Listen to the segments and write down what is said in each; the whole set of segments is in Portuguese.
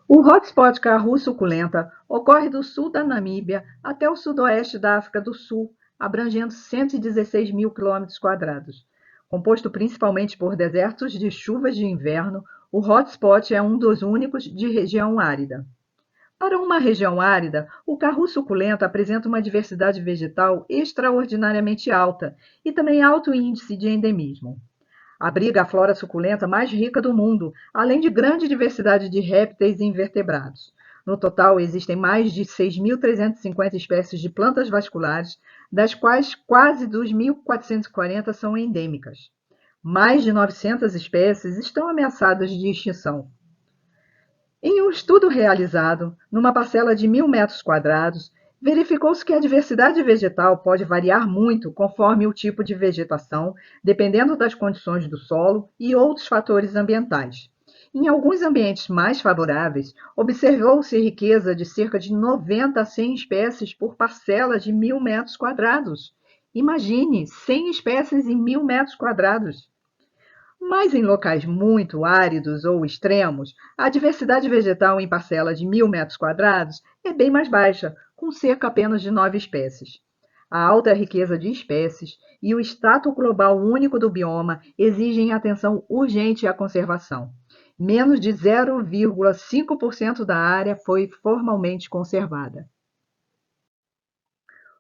O hotspot Karhu suculenta ocorre do sul da Namíbia até o sudoeste da África do Sul, abrangendo 116 mil quilômetros quadrados. Composto principalmente por desertos de chuvas de inverno, o hotspot é um dos únicos de região árida. Para uma região árida, o carru suculento apresenta uma diversidade vegetal extraordinariamente alta e também alto índice de endemismo. Abriga a flora suculenta mais rica do mundo, além de grande diversidade de répteis e invertebrados. No total, existem mais de 6.350 espécies de plantas vasculares, das quais quase 2.440 são endêmicas. Mais de 900 espécies estão ameaçadas de extinção. Em um estudo realizado numa parcela de 1.000 metros quadrados, verificou-se que a diversidade vegetal pode variar muito conforme o tipo de vegetação, dependendo das condições do solo e outros fatores ambientais. Em alguns ambientes mais favoráveis, observou-se riqueza de cerca de 90 a 100 espécies por parcela de 1.000 metros quadrados. Imagine, 100 espécies em 1.000 metros quadrados. Mas em locais muito áridos ou extremos, a diversidade vegetal em parcela de 1.000 metros quadrados é bem mais baixa, com cerca apenas de 9 espécies. A alta riqueza de espécies e o status global único do bioma exigem atenção urgente à conservação. Menos de 0,5% da área foi formalmente conservada.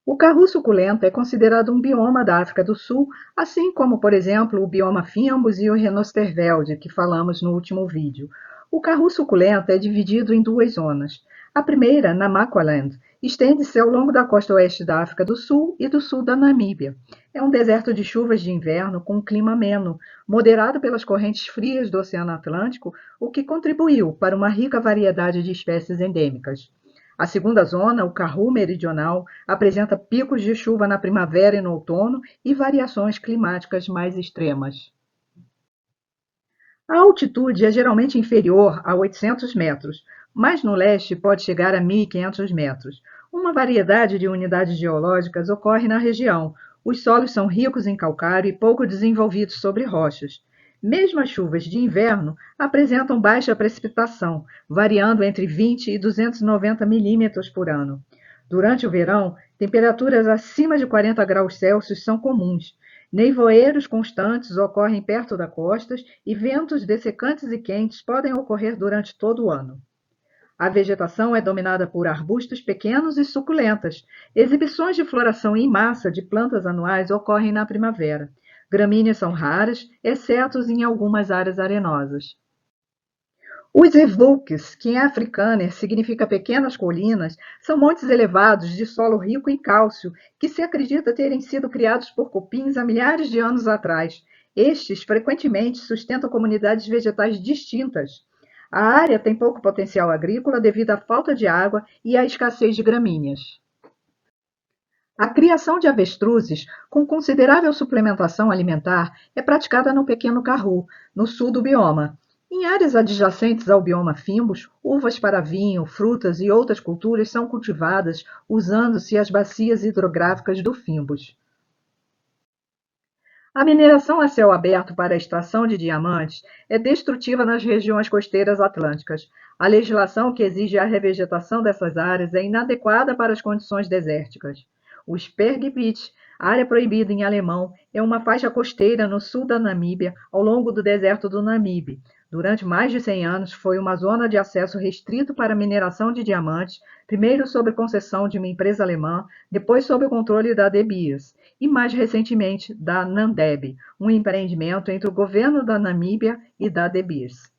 O carru suculento é considerado um bioma da África do Sul, assim como, por exemplo, o bioma Fynbos e o Renostervelde, que falamos no último vídeo. O carru suculento é dividido em duas zonas. A primeira, Namaqualand, estende-se ao longo da costa oeste da África do Sul e do sul da Namíbia. É um deserto de chuvas de inverno com um clima ameno, moderado pelas correntes frias do Oceano Atlântico, o que contribuiu para uma rica variedade de espécies endêmicas. A segunda zona, o Karru meridional, apresenta picos de chuva na primavera e no outono e variações climáticas mais extremas. A altitude é geralmente inferior a 800 metros, mas no leste pode chegar a 1.500 metros. Uma variedade de unidades geológicas ocorre na região. Os solos são ricos em calcário e pouco desenvolvidos sobre rochas. Mesmo as chuvas de inverno apresentam baixa precipitação, variando entre 20 e 290 milímetros por ano. Durante o verão, temperaturas acima de 40 graus Celsius são comuns. Nevoeiros constantes ocorrem perto das costas e ventos dessecantes e quentes podem ocorrer durante todo o ano. A vegetação é dominada por arbustos pequenos e suculentas. Exibições de floração em massa de plantas anuais ocorrem na primavera. Gramíneas são raras, exceto em algumas áreas arenosas. Os evuques, que em africâner significa pequenas colinas, são montes elevados de solo rico em cálcio, que se acredita terem sido criados por cupins há milhares de anos atrás. Estes frequentemente sustentam comunidades vegetais distintas. A área tem pouco potencial agrícola devido à falta de água e à escassez de gramíneas. A criação de avestruzes, com considerável suplementação alimentar, é praticada no Pequeno Karru, no sul do bioma. Em áreas adjacentes ao bioma Fynbos, uvas para vinho, frutas e outras culturas são cultivadas usando-se as bacias hidrográficas do Fynbos. A mineração a céu aberto para a extração de diamantes é destrutiva nas regiões costeiras atlânticas. A legislação que exige a revegetação dessas áreas é inadequada para as condições desérticas. O Sperrgebiet, área proibida em alemão, é uma faixa costeira no sul da Namíbia, ao longo do deserto do Namibe. Durante mais de 100 anos, foi uma zona de acesso restrito para a mineração de diamantes, primeiro sob concessão de uma empresa alemã, depois sob o controle da De Beers, e mais recentemente da Namdeb, um empreendimento entre o governo da Namíbia e da De Beers.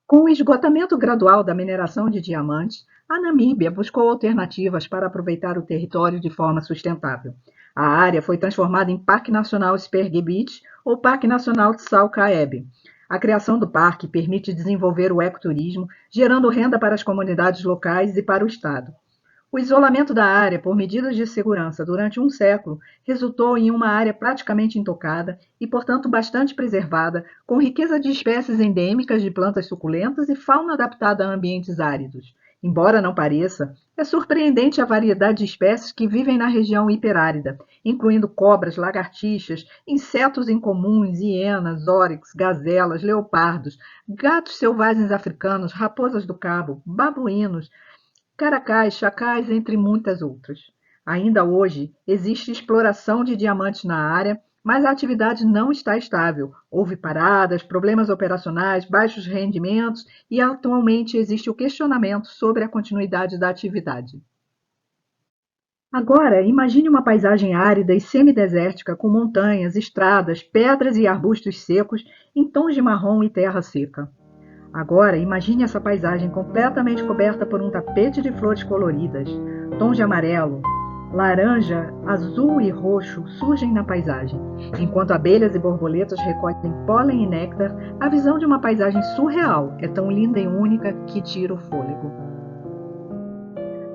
Com o esgotamento gradual da mineração de diamantes, a Namíbia buscou alternativas para aproveitar o território de forma sustentável. A área foi transformada em Parque Nacional Sperrgebiet ou Parque Nacional Tsau-Kaeb. A criação do parque permite desenvolver o ecoturismo, gerando renda para as comunidades locais e para o Estado. O isolamento da área por medidas de segurança durante um século resultou em uma área praticamente intocada e, portanto, bastante preservada, com riqueza de espécies endêmicas de plantas suculentas e fauna adaptada a ambientes áridos. Embora não pareça, é surpreendente a variedade de espécies que vivem na região hiperárida, incluindo cobras, lagartixas, insetos incomuns, hienas, oryx, gazelas, leopardos, gatos selvagens africanos, raposas do cabo, babuínos, caracais, chacais, entre muitas outras. Ainda hoje, existe exploração de diamantes na área, mas a atividade não está estável. Houve paradas, problemas operacionais, baixos rendimentos e atualmente existe o questionamento sobre a continuidade da atividade. Agora, imagine uma paisagem árida e semidesértica com montanhas, estradas, pedras e arbustos secos em tons de marrom e terra seca. Agora, imagine essa paisagem completamente coberta por um tapete de flores coloridas. Tons de amarelo, laranja, azul e roxo surgem na paisagem. Enquanto abelhas e borboletas recolhem pólen e néctar, a visão de uma paisagem surreal é tão linda e única que tira o fôlego.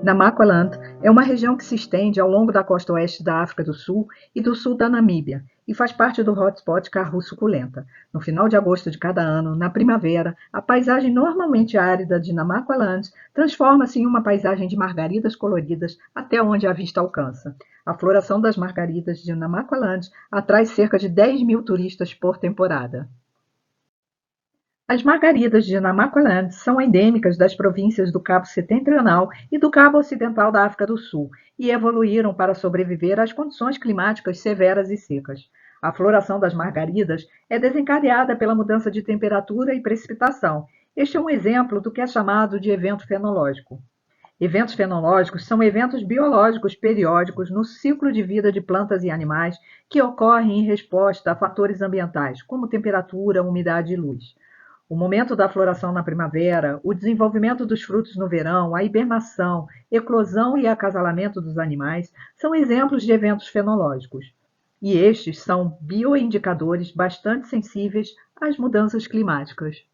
Namaqualand é uma região que se estende ao longo da costa oeste da África do Sul e do sul da Namíbia e faz parte do hotspot Karhu suculenta. No final de agosto de cada ano, na primavera, a paisagem normalmente árida de Namaqualand transforma-se em uma paisagem de margaridas coloridas até onde a vista alcança. A floração das margaridas de Namaqualand atrai cerca de 10.000 turistas por temporada. As margaridas de Namaqualand são endêmicas das províncias do Cabo Setentrional e do Cabo Ocidental da África do Sul e evoluíram para sobreviver às condições climáticas severas e secas. A floração das margaridas é desencadeada pela mudança de temperatura e precipitação. Este é um exemplo do que é chamado de evento fenológico. Eventos fenológicos são eventos biológicos periódicos no ciclo de vida de plantas e animais que ocorrem em resposta a fatores ambientais, como temperatura, umidade e luz. O momento da floração na primavera, o desenvolvimento dos frutos no verão, a hibernação, eclosão e acasalamento dos animais são exemplos de eventos fenológicos. E estes são bioindicadores bastante sensíveis às mudanças climáticas.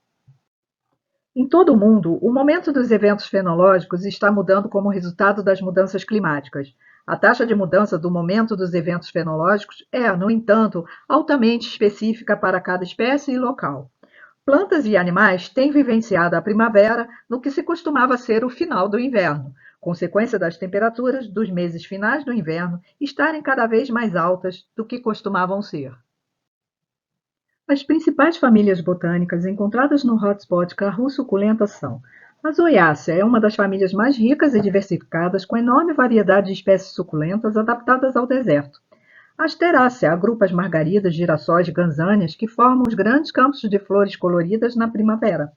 Em todo o mundo, o momento dos eventos fenológicos está mudando como resultado das mudanças climáticas. A taxa de mudança do momento dos eventos fenológicos é, no entanto, altamente específica para cada espécie e local. Plantas e animais têm vivenciado a primavera no que se costumava ser o final do inverno, consequência das temperaturas dos meses finais do inverno estarem cada vez mais altas do que costumavam ser. As principais famílias botânicas encontradas no hotspot Karhu suculenta são: a Zoyácea é uma das famílias mais ricas e diversificadas, com enorme variedade de espécies suculentas adaptadas ao deserto. A Asterácea agrupa as margaridas, girassóis e ganzâneas que formam os grandes campos de flores coloridas na primavera.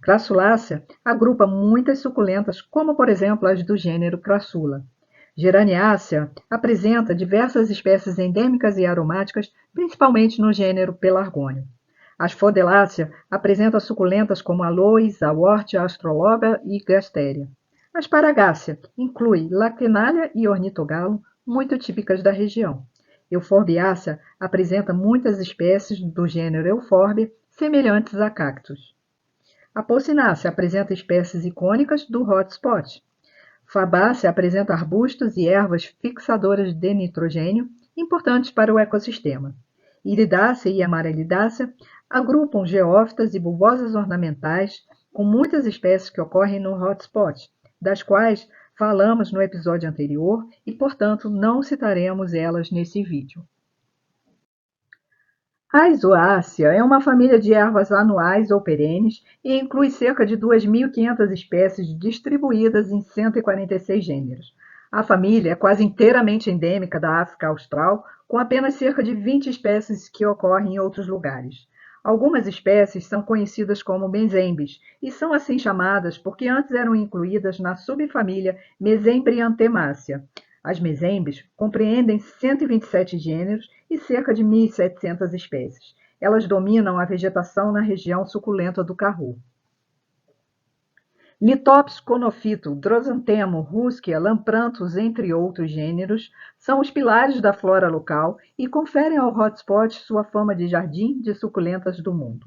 Crassulácea agrupa muitas suculentas, como por exemplo as do gênero Crassula. Geraniácea apresenta diversas espécies endêmicas e aromáticas, principalmente no gênero Pelargônio. Asfodelácea apresenta suculentas como aloes, aorte, astroloba e gastéria. Asparagácea inclui lactenália e ornitogalo, muito típicas da região. Euforbiácea apresenta muitas espécies do gênero Euphorbia, semelhantes a cactos. A Poucinácea apresenta espécies icônicas do hotspot. Fabácea apresenta arbustos e ervas fixadoras de nitrogênio, importantes para o ecossistema. Iridácea e Amarelidácea agrupam geófitas e bulbosas ornamentais, com muitas espécies que ocorrem no hotspot, das quais falamos no episódio anterior e, portanto, não citaremos elas nesse vídeo. A Isoácea é uma família de ervas anuais ou perenes e inclui cerca de 2.500 espécies distribuídas em 146 gêneros. A família é quase inteiramente endêmica da África Austral, com apenas cerca de 20 espécies que ocorrem em outros lugares. Algumas espécies são conhecidas como mesembes e são assim chamadas porque antes eram incluídas na subfamília Mesembrianthemácea. As mesembes compreendem 127 gêneros e cerca de 1.700 espécies. Elas dominam a vegetação na região suculenta do Karhu. Lithops, conofito, drosantemo, rúsquia, lampranthus, entre outros gêneros, são os pilares da flora local e conferem ao hotspot sua fama de jardim de suculentas do mundo.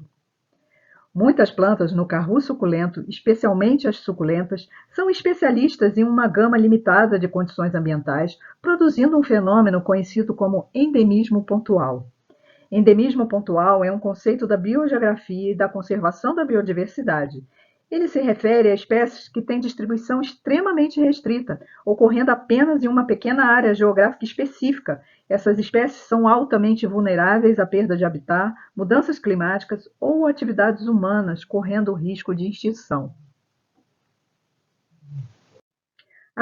Muitas plantas no Karhu suculento, especialmente as suculentas, são especialistas em uma gama limitada de condições ambientais, produzindo um fenômeno conhecido como endemismo pontual. Endemismo pontual é um conceito da biogeografia e da conservação da biodiversidade. Ele se refere a espécies que têm distribuição extremamente restrita, ocorrendo apenas em uma pequena área geográfica específica. Essas espécies são altamente vulneráveis à perda de habitat, mudanças climáticas ou atividades humanas, correndo o risco de extinção.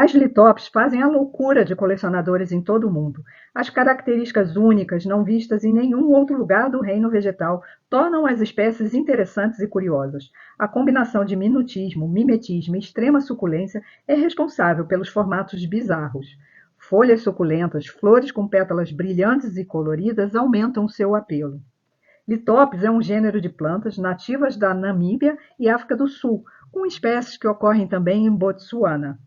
As litópses fazem a loucura de colecionadores em todo o mundo. As características únicas, não vistas em nenhum outro lugar do reino vegetal, tornam as espécies interessantes e curiosas. A combinação de minutismo, mimetismo e extrema suculência é responsável pelos formatos bizarros. Folhas suculentas, flores com pétalas brilhantes e coloridas aumentam seu apelo. Litópis é um gênero de plantas nativas da Namíbia e África do Sul, com espécies que ocorrem também em Botsuana.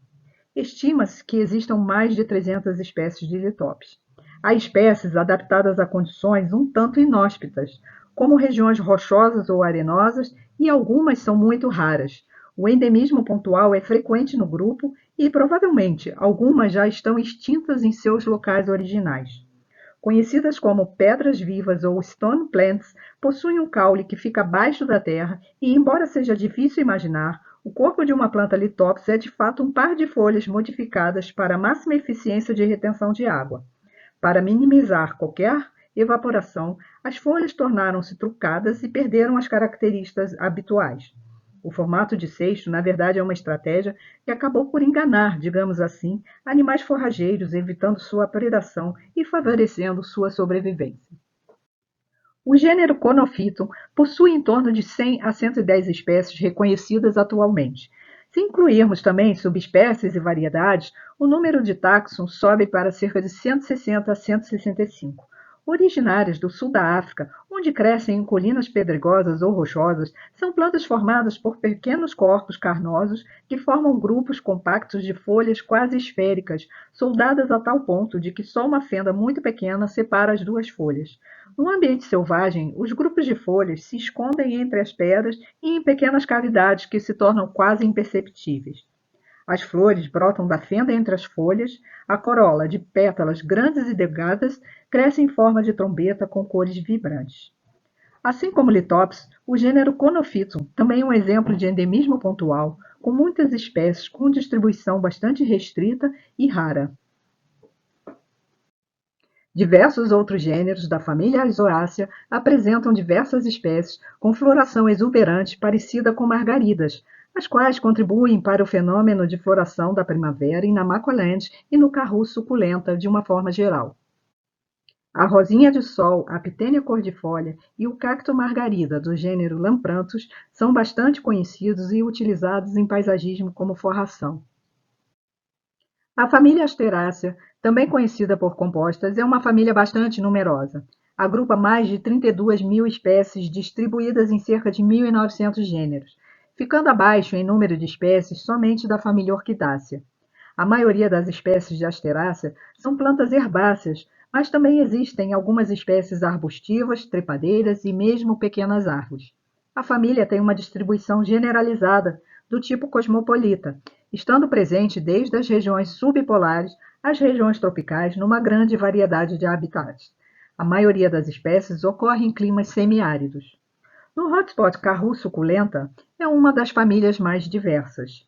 Estima-se que existam mais de 300 espécies de litópis. Há espécies adaptadas a condições um tanto inóspitas, como regiões rochosas ou arenosas, e algumas são muito raras. O endemismo pontual é frequente no grupo e, provavelmente, algumas já estão extintas em seus locais originais. Conhecidas como pedras vivas ou stone plants, possuem um caule que fica abaixo da terra e, embora seja difícil imaginar, o corpo de uma planta litópsis é de fato um par de folhas modificadas para máxima eficiência de retenção de água. Para minimizar qualquer evaporação, as folhas tornaram-se trucadas e perderam as características habituais. O formato de cesto, na verdade, é uma estratégia que acabou por enganar, digamos assim, animais forrageiros, evitando sua predação e favorecendo sua sobrevivência. O gênero Conophyton possui em torno de 100 a 110 espécies reconhecidas atualmente. Se incluirmos também subespécies e variedades, o número de táxons sobe para cerca de 160 a 165. Originárias do sul da África, onde crescem em colinas pedregosas ou rochosas, são plantas formadas por pequenos corpos carnosos que formam grupos compactos de folhas quase esféricas, soldadas a tal ponto de que só uma fenda muito pequena separa as duas folhas. No ambiente selvagem, os grupos de folhas se escondem entre as pedras e em pequenas cavidades que se tornam quase imperceptíveis. As flores brotam da fenda entre as folhas, a corola, de pétalas grandes e delgadas, cresce em forma de trombeta com cores vibrantes. Assim como Lithops, o gênero Conophyton também é um exemplo de endemismo pontual, com muitas espécies com distribuição bastante restrita e rara. Diversos outros gêneros da família Azoácea apresentam diversas espécies com floração exuberante parecida com margaridas, as quais contribuem para o fenômeno de floração da primavera em Namaqualand e no carru suculenta de uma forma geral. A rosinha de sol, a pitênia cordifólia e o cacto margarida do gênero Lampranthus são bastante conhecidos e utilizados em paisagismo como forração. A família Asterácea, também conhecida por compostas, é uma família bastante numerosa. Agrupa mais de 32 mil espécies distribuídas em cerca de 1.900 gêneros, ficando abaixo em número de espécies somente da família Orquidácea. A maioria das espécies de Asterácea são plantas herbáceas, mas também existem algumas espécies arbustivas, trepadeiras e mesmo pequenas árvores. A família tem uma distribuição generalizada, do tipo cosmopolita, estando presente desde as regiões subpolares às regiões tropicais numa grande variedade de habitats. A maioria das espécies ocorre em climas semiáridos. No hotspot carru suculenta é uma das famílias mais diversas.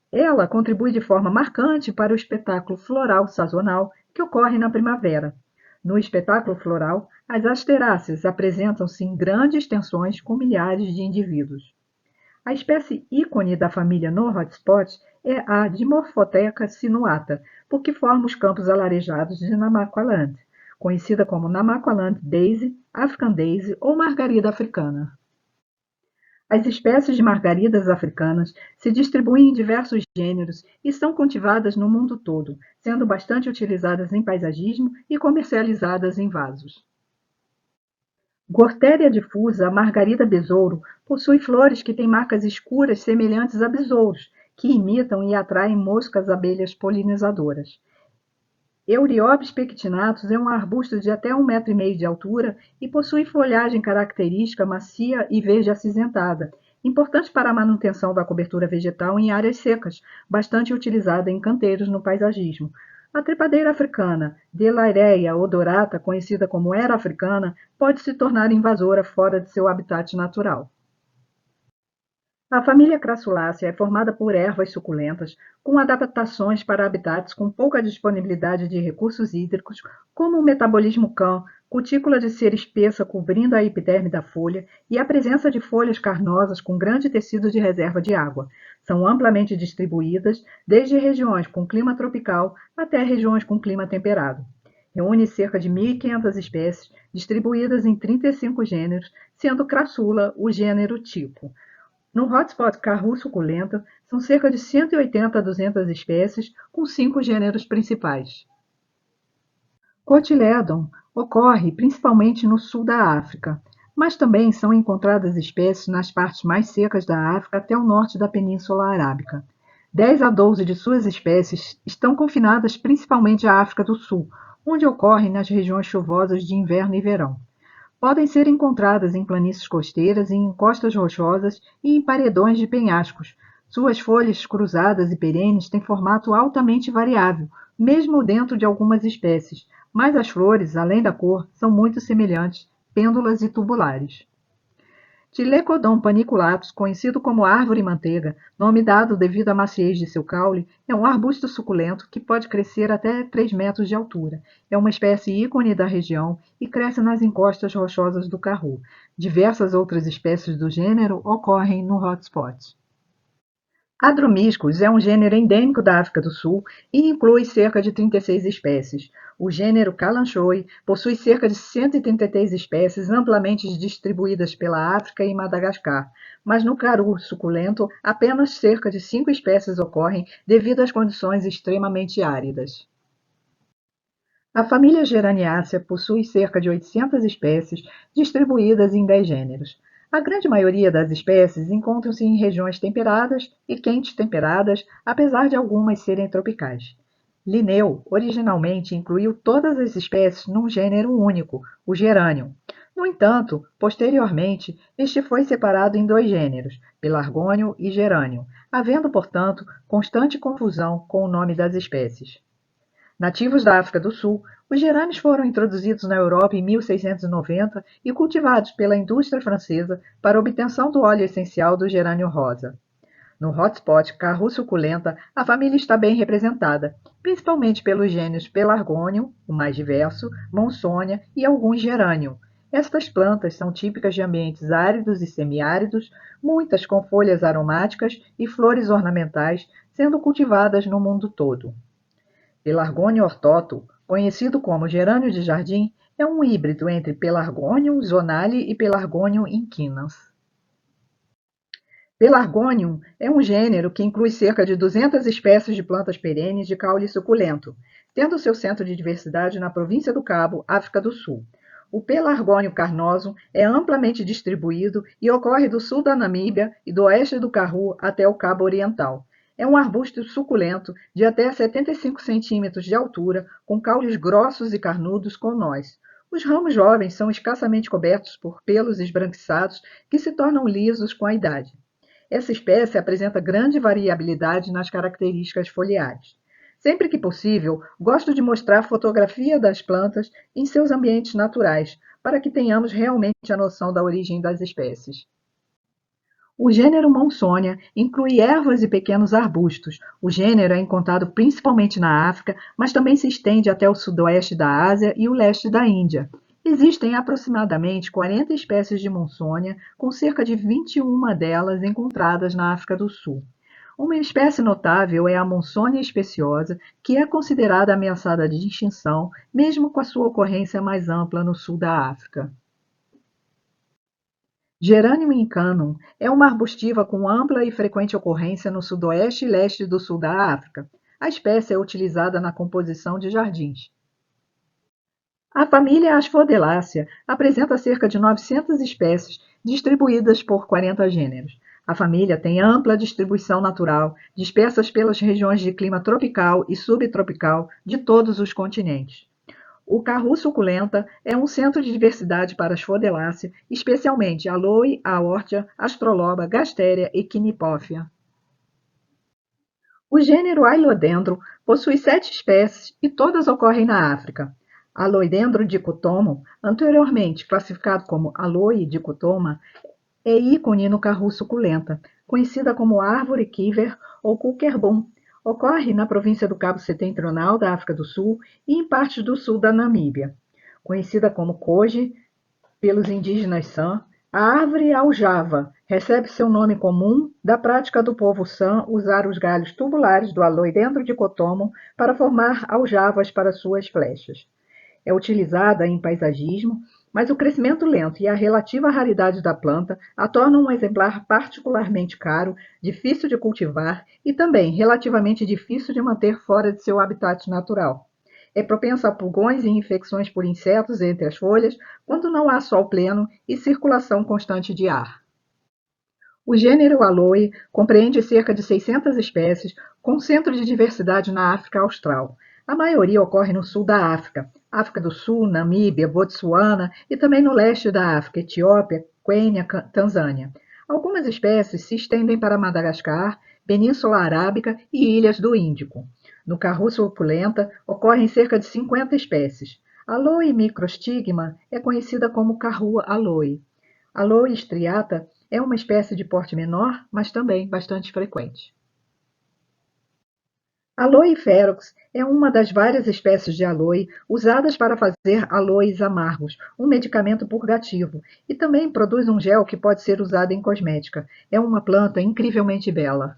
Ela contribui de forma marcante para o espetáculo floral sazonal que ocorre na primavera. No espetáculo floral, as asteráceas apresentam-se em grandes extensões com milhares de indivíduos. A espécie ícone da família no hotspot é a Dimorphotheca sinuata, porque forma os campos alarejados de Namaqualand, conhecida como Namaqualand daisy, African daisy ou margarida africana. As espécies de margaridas africanas se distribuem em diversos gêneros e são cultivadas no mundo todo, sendo bastante utilizadas em paisagismo e comercializadas em vasos. Gortéria difusa, a margarida besouro, possui flores que têm marcas escuras semelhantes a besouros, que imitam e atraem moscas abelhas polinizadoras. Euryopis pectinatus é um arbusto de até 1,5 m de altura e possui folhagem característica macia e verde acinzentada, importante para a manutenção da cobertura vegetal em áreas secas, bastante utilizada em canteiros no paisagismo. A trepadeira africana, Delaireia odorata, conhecida como era africana, pode se tornar invasora fora de seu habitat natural. A família Crassulácea é formada por ervas suculentas, com adaptações para habitats com pouca disponibilidade de recursos hídricos, como o metabolismo CAM, cutícula de cera espessa cobrindo a epiderme da folha e a presença de folhas carnosas com grande tecido de reserva de água. São amplamente distribuídas, desde regiões com clima tropical até regiões com clima temperado. Reúne cerca de 1.500 espécies, distribuídas em 35 gêneros, sendo Crassula o gênero tipo. No hotspot Karhu suculenta, são cerca de 180 a 200 espécies, com 5 gêneros principais. Cotyledon ocorre principalmente no sul da África, mas também são encontradas espécies nas partes mais secas da África até o norte da Península Arábica. 10 a 12 de suas espécies estão confinadas principalmente à África do Sul, onde ocorrem nas regiões chuvosas de inverno e verão. Podem ser encontradas em planícies costeiras, em encostas rochosas e em paredões de penhascos. Suas folhas cruzadas e perenes têm formato altamente variável, mesmo dentro de algumas espécies, mas as flores, além da cor, são muito semelhantes, pêndulas e tubulares. Dilecodon paniculatus, conhecido como árvore-manteiga, nome dado devido à maciez de seu caule, é um arbusto suculento que pode crescer até 3 metros de altura. É uma espécie ícone da região e cresce nas encostas rochosas do Karhu. Diversas outras espécies do gênero ocorrem no hotspot. Adromiscus é um gênero endêmico da África do Sul e inclui cerca de 36 espécies. O gênero Kalanchoe possui cerca de 133 espécies amplamente distribuídas pela África e Madagascar, mas no Karhu suculento apenas cerca de 5 espécies ocorrem devido às condições extremamente áridas. A família Geraniácea possui cerca de 800 espécies, distribuídas em 10 gêneros. A grande maioria das espécies encontram-se em regiões temperadas e quentes temperadas, apesar de algumas serem tropicais. Linneu originalmente incluiu todas as espécies num gênero único, o Geranium. No entanto, posteriormente, este foi separado em 2 gêneros, Pelargônio e Geranium, havendo, portanto, constante confusão com o nome das espécies. Nativos da África do Sul, os gerânios foram introduzidos na Europa em 1690 e cultivados pela indústria francesa para obtenção do óleo essencial do gerânio rosa. No hotspot Karhu suculenta, a família está bem representada, principalmente pelos gêneros Pelargonium, o mais diverso, Monsonia e alguns gerânio. Estas plantas são típicas de ambientes áridos e semiáridos, muitas com folhas aromáticas e flores ornamentais, sendo cultivadas no mundo todo. Pelargonium ortoto, conhecido como gerânio de jardim, é um híbrido entre Pelargonium zonale e Pelargonium inquinans. Pelargonium é um gênero que inclui cerca de 200 espécies de plantas perenes de caule suculento, tendo seu centro de diversidade na província do Cabo, África do Sul. O Pelargonium carnosum é amplamente distribuído e ocorre do sul da Namíbia e do oeste do Karhu até o Cabo Oriental. É um arbusto suculento de até 75 centímetros de altura, com caules grossos e carnudos com nós. Os ramos jovens são escassamente cobertos por pelos esbranquiçados que se tornam lisos com a idade. Essa espécie apresenta grande variabilidade nas características foliares. Sempre que possível, gosto de mostrar fotografia das plantas em seus ambientes naturais, para que tenhamos realmente a noção da origem das espécies. O gênero Monsonia inclui ervas e pequenos arbustos. O gênero é encontrado principalmente na África, mas também se estende até o sudoeste da Ásia e o leste da Índia. Existem aproximadamente 40 espécies de Monsonia, com cerca de 21 delas encontradas na África do Sul. Uma espécie notável é a Monsonia especiosa, que é considerada ameaçada de extinção, mesmo com a sua ocorrência mais ampla no sul da África. Geranium incanum é uma arbustiva com ampla e frequente ocorrência no sudoeste e leste do sul da África. A espécie é utilizada na composição de jardins. A família Asphodelácea apresenta cerca de 900 espécies, distribuídas por 40 gêneros. A família tem ampla distribuição natural, dispersas pelas regiões de clima tropical e subtropical de todos os continentes. O Karhu suculenta é um centro de diversidade para Asphodelácea, especialmente Aloe, Aortia, Astroloba, Gastéria e Quinipófia. O gênero Ailodendron possui 7 espécies e todas ocorrem na África. Aloidendron dicotomo, anteriormente classificado como Aloe dicotoma, é ícone no Karhu suculenta, conhecida como árvore kiver ou cuquerbum. Ocorre na província do Cabo Setentrional da África do Sul e em partes do sul da Namíbia. Conhecida como koje pelos indígenas San, a árvore aljava recebe seu nome comum da prática do povo San usar os galhos tubulares do aloe dentro de cotomo para formar aljavas para suas flechas. É utilizada em paisagismo, mas o crescimento lento e a relativa raridade da planta a tornam um exemplar particularmente caro, difícil de cultivar e também relativamente difícil de manter fora de seu habitat natural. É propensa a pulgões e infecções por insetos entre as folhas quando não há sol pleno e circulação constante de ar. O gênero Aloe compreende cerca de 600 espécies, com centro de diversidade na África Austral. A maioria ocorre no sul da África, África do Sul, Namíbia, Botsuana e também no leste da África, Etiópia, Quênia, Tanzânia. Algumas espécies se estendem para Madagascar, Península Arábica e Ilhas do Índico. No carru suculenta, ocorrem cerca de 50 espécies. Aloe microstigma é conhecida como carru aloe. Aloe striata é uma espécie de porte menor, mas também bastante frequente. Aloe ferox é uma das várias espécies de aloe usadas para fazer aloes amargos, um medicamento purgativo, e também produz um gel que pode ser usado em cosmética. É uma planta incrivelmente bela.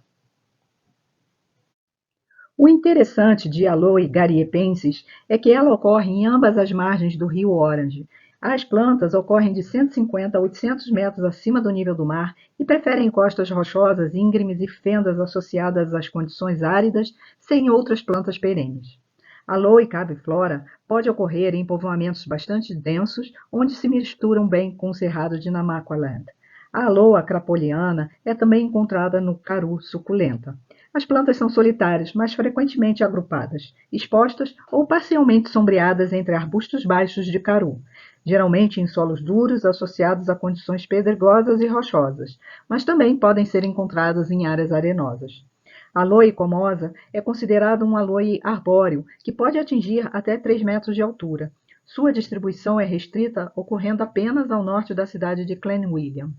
O interessante de Aloe gariepensis é que ela ocorre em ambas as margens do rio Orange. As plantas ocorrem de 150 a 800 metros acima do nível do mar e preferem encostas rochosas, íngremes e fendas associadas às condições áridas, sem outras plantas perenes. Aloe cabiflora pode ocorrer em povoamentos bastante densos, onde se misturam bem com o cerrado de Namaqualand. A Aloe crapoliana é também encontrada no carru suculenta. As plantas são solitárias, mas frequentemente agrupadas, expostas ou parcialmente sombreadas entre arbustos baixos de carru, geralmente em solos duros associados a condições pedregosas e rochosas, mas também podem ser encontradas em áreas arenosas. A aloe comosa é considerado um aloe arbóreo, que pode atingir até 3 metros de altura. Sua distribuição é restrita, ocorrendo apenas ao norte da cidade de Clanwilliam.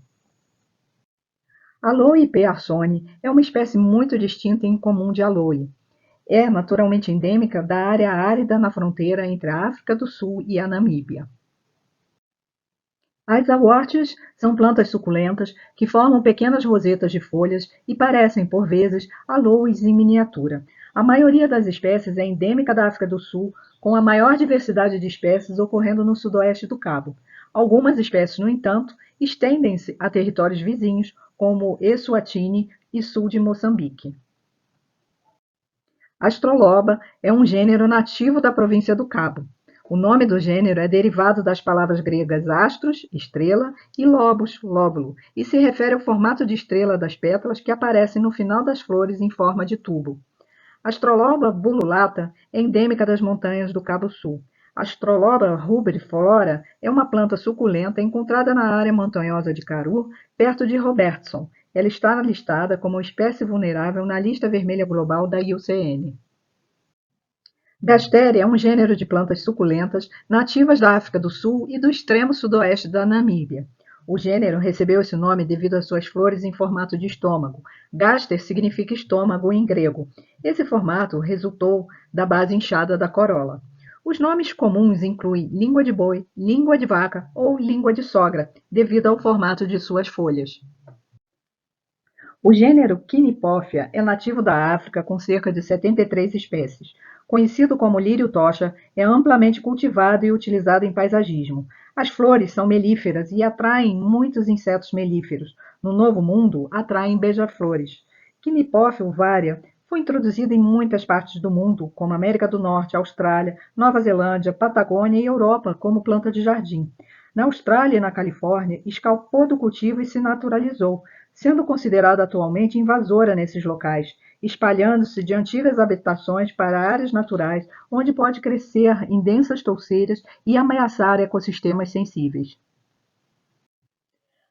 Aloe pearsone é uma espécie muito distinta e incomum de aloe. É naturalmente endêmica da área árida na fronteira entre a África do Sul e a Namíbia. As awortes são plantas suculentas que formam pequenas rosetas de folhas e parecem, por vezes, aloes em miniatura. A maioria das espécies é endêmica da África do Sul, com a maior diversidade de espécies ocorrendo no sudoeste do Cabo. Algumas espécies, no entanto, estendem-se a territórios vizinhos, como Eswatini e sul de Moçambique. Astroloba é um gênero nativo da província do Cabo. O nome do gênero é derivado das palavras gregas astros, estrela, e lobos, lóbulo, e se refere ao formato de estrela das pétalas que aparecem no final das flores em forma de tubo. Astroloba bululata é endêmica das montanhas do Cabo Sul. Astroloba rubriflora é uma planta suculenta encontrada na área montanhosa de Karoo, perto de Robertson. Ela está listada como espécie vulnerável na lista vermelha global da IUCN. Gastéria é um gênero de plantas suculentas nativas da África do Sul e do extremo sudoeste da Namíbia. O gênero recebeu esse nome devido às suas flores em formato de estômago. Gaster significa estômago em grego. Esse formato resultou da base inchada da corola. Os nomes comuns incluem língua de boi, língua de vaca ou língua de sogra, devido ao formato de suas folhas. O gênero Quinipophia é nativo da África com cerca de 73 espécies. Conhecido como lírio tocha, é amplamente cultivado e utilizado em paisagismo. As flores são melíferas e atraem muitos insetos melíferos. No Novo Mundo, atraem beija-flores. Quinipophia uvaria foi introduzida em muitas partes do mundo, como América do Norte, Austrália, Nova Zelândia, Patagônia e Europa, como planta de jardim. Na Austrália e na Califórnia, escapou do cultivo e se naturalizou, sendo considerada atualmente invasora nesses locais, espalhando-se de antigas habitações para áreas naturais, onde pode crescer em densas touceiras e ameaçar ecossistemas sensíveis.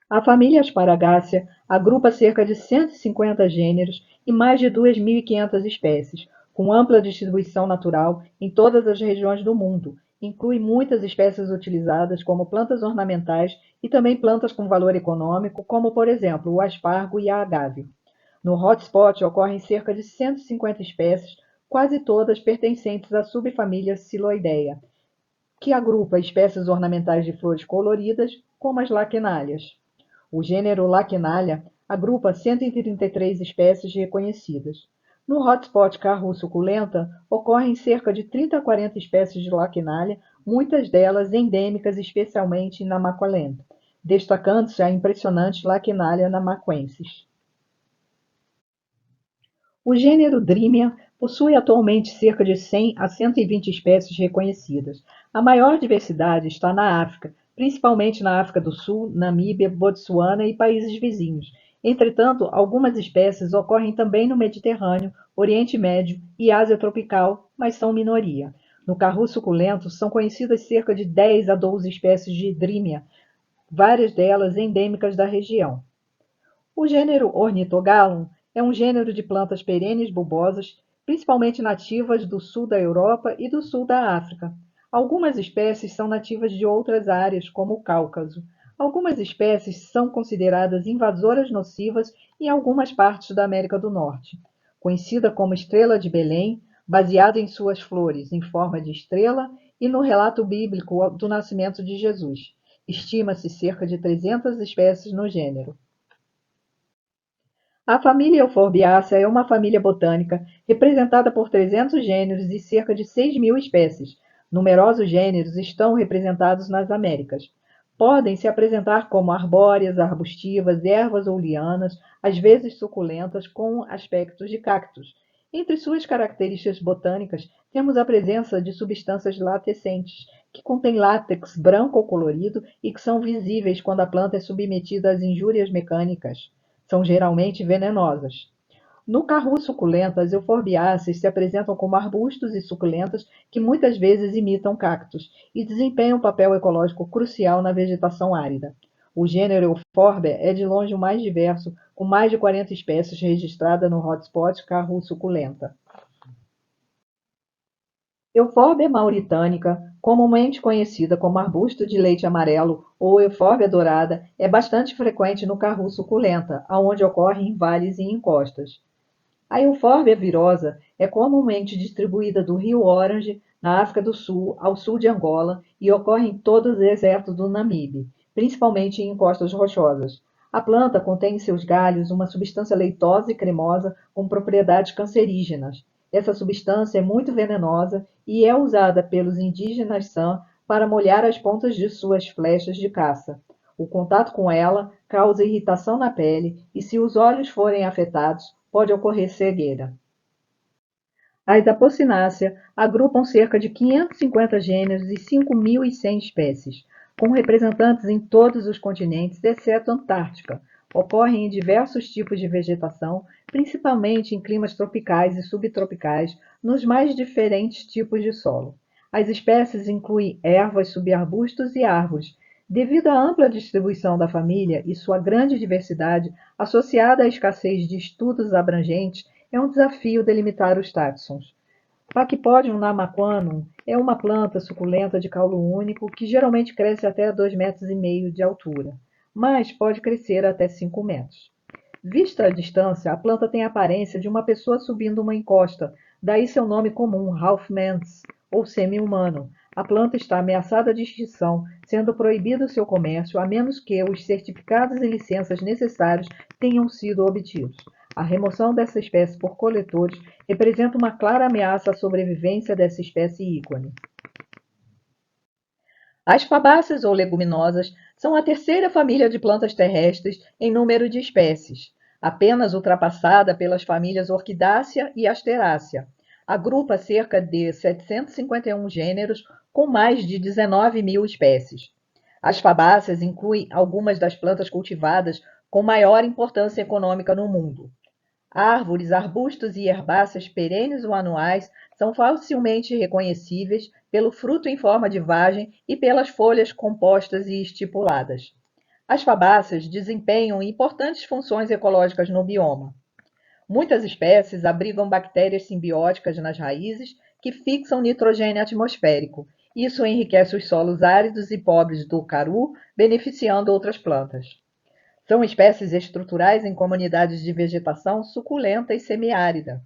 A família Asparagácea agrupa cerca de 150 gêneros e mais de 2.500 espécies, com ampla distribuição natural em todas as regiões do mundo, inclui muitas espécies utilizadas como plantas ornamentais e também plantas com valor econômico, como, por exemplo, o aspargo e a agave. No hotspot ocorrem cerca de 150 espécies, quase todas pertencentes à subfamília Psiloidea, que agrupa espécies ornamentais de flores coloridas, como as laquenálias. O gênero Laquenalia agrupa 133 espécies reconhecidas. No hotspot Carru suculenta, ocorrem cerca de 30 a 40 espécies de Laquenalia, muitas delas endêmicas especialmente na Namaqualand, destacando-se a impressionante Laquenalia namaquensis. O gênero Drimia possui atualmente cerca de 100 a 120 espécies reconhecidas. A maior diversidade está na África, principalmente na África do Sul, Namíbia, Botsuana e países vizinhos. Entretanto, algumas espécies ocorrem também no Mediterrâneo, Oriente Médio e Ásia tropical, mas são minoria. No carru suculento são conhecidas cerca de 10 a 12 espécies de Drimia, várias delas endêmicas da região. O gênero Ornithogalum é um gênero de plantas perenes bulbosas, principalmente nativas do sul da Europa e do sul da África. Algumas espécies são nativas de outras áreas, como o Cáucaso. Algumas espécies são consideradas invasoras nocivas em algumas partes da América do Norte. Conhecida como estrela de Belém, baseada em suas flores em forma de estrela e no relato bíblico do nascimento de Jesus. Estima-se cerca de 300 espécies no gênero. A família Euphorbiaceae é uma família botânica representada por 300 gêneros e cerca de 6.000 espécies. Numerosos gêneros estão representados nas Américas. Podem se apresentar como arbóreas, arbustivas, ervas ou lianas, às vezes suculentas, com aspectos de cactos. Entre suas características botânicas, temos a presença de substâncias latescentes, que contêm látex branco ou colorido e que são visíveis quando a planta é submetida às injúrias mecânicas. São geralmente venenosas. No carru suculento, as euforbiáceas se apresentam como arbustos e suculentas que muitas vezes imitam cactos e desempenham um papel ecológico crucial na vegetação árida. O gênero Euphorbia é de longe o mais diverso, com mais de 40 espécies registradas no hotspot carru suculenta. Euphorbia mauritanica, comumente conhecida como arbusto de leite amarelo ou euphorbia dourada, é bastante frequente no carru suculenta, aonde ocorre em vales e encostas. A euphorbia virosa é comumente distribuída do rio Orange, na África do Sul, ao sul de Angola e ocorre em todo o deserto do Namibe, principalmente em encostas rochosas. A planta contém em seus galhos uma substância leitosa e cremosa com propriedades cancerígenas. Essa substância é muito venenosa e é usada pelos indígenas San para molhar as pontas de suas flechas de caça. O contato com ela causa irritação na pele e, se os olhos forem afetados, pode ocorrer cegueira. As Apocynaceae agrupam cerca de 550 gêneros e 5.100 espécies, com representantes em todos os continentes, exceto a Antártica. Ocorrem em diversos tipos de vegetação, principalmente em climas tropicais e subtropicais, nos mais diferentes tipos de solo. As espécies incluem ervas, subarbustos e árvores. Devido à ampla distribuição da família e sua grande diversidade, associada à escassez de estudos abrangentes, é um desafio delimitar os táxons. Pachypodium namaquanum é uma planta suculenta de caule único que geralmente cresce até 2,5 metros de altura, mas pode crescer até 5 metros. Vista à distância, a planta tem a aparência de uma pessoa subindo uma encosta, daí seu nome comum, half-mans, ou semi-humano. A planta está ameaçada de extinção, sendo proibido seu comércio, a menos que os certificados e licenças necessários tenham sido obtidos. A remoção dessa espécie por coletores representa uma clara ameaça à sobrevivência dessa espécie ícone. As fabáceas ou leguminosas são a terceira família de plantas terrestres em número de espécies, apenas ultrapassada pelas famílias Orquidácea e Asterácea. Agrupa cerca de 751 gêneros com mais de 19.000 espécies. As fabáceas incluem algumas das plantas cultivadas com maior importância econômica no mundo. Árvores, arbustos e herbáceas perenes ou anuais são facilmente reconhecíveis pelo fruto em forma de vagem e pelas folhas compostas e estipuladas. As fabáceas desempenham importantes funções ecológicas no bioma. Muitas espécies abrigam bactérias simbióticas nas raízes que fixam nitrogênio atmosférico. Isso enriquece os solos áridos e pobres do Karoo, beneficiando outras plantas. São espécies estruturais em comunidades de vegetação suculenta e semiárida.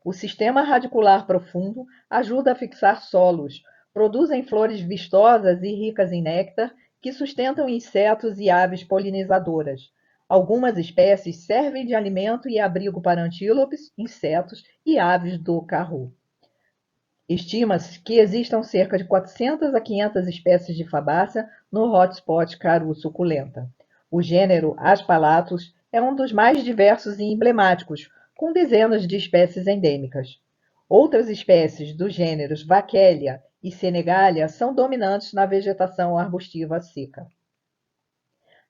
O sistema radicular profundo ajuda a fixar solos, produzem flores vistosas e ricas em néctar que sustentam insetos e aves polinizadoras. Algumas espécies servem de alimento e abrigo para antílopes, insetos e aves do Karoo. Estima-se que existam cerca de 400 a 500 espécies de fabácea no hotspot Karoo suculenta. O gênero Aspalathus é um dos mais diversos e emblemáticos, com dezenas de espécies endêmicas. Outras espécies dos gêneros Vachellia e Senegalia são dominantes na vegetação arbustiva seca.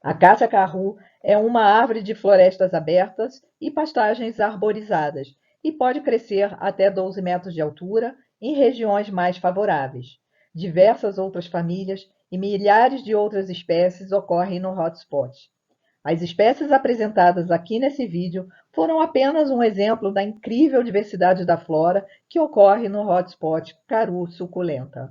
A Cássia Karoo é uma árvore de florestas abertas e pastagens arborizadas e pode crescer até 12 metros de altura em regiões mais favoráveis. Diversas outras famílias e milhares de outras espécies ocorrem no hotspot. As espécies apresentadas aqui nesse vídeo foram apenas um exemplo da incrível diversidade da flora que ocorre no hotspot Karoo suculenta.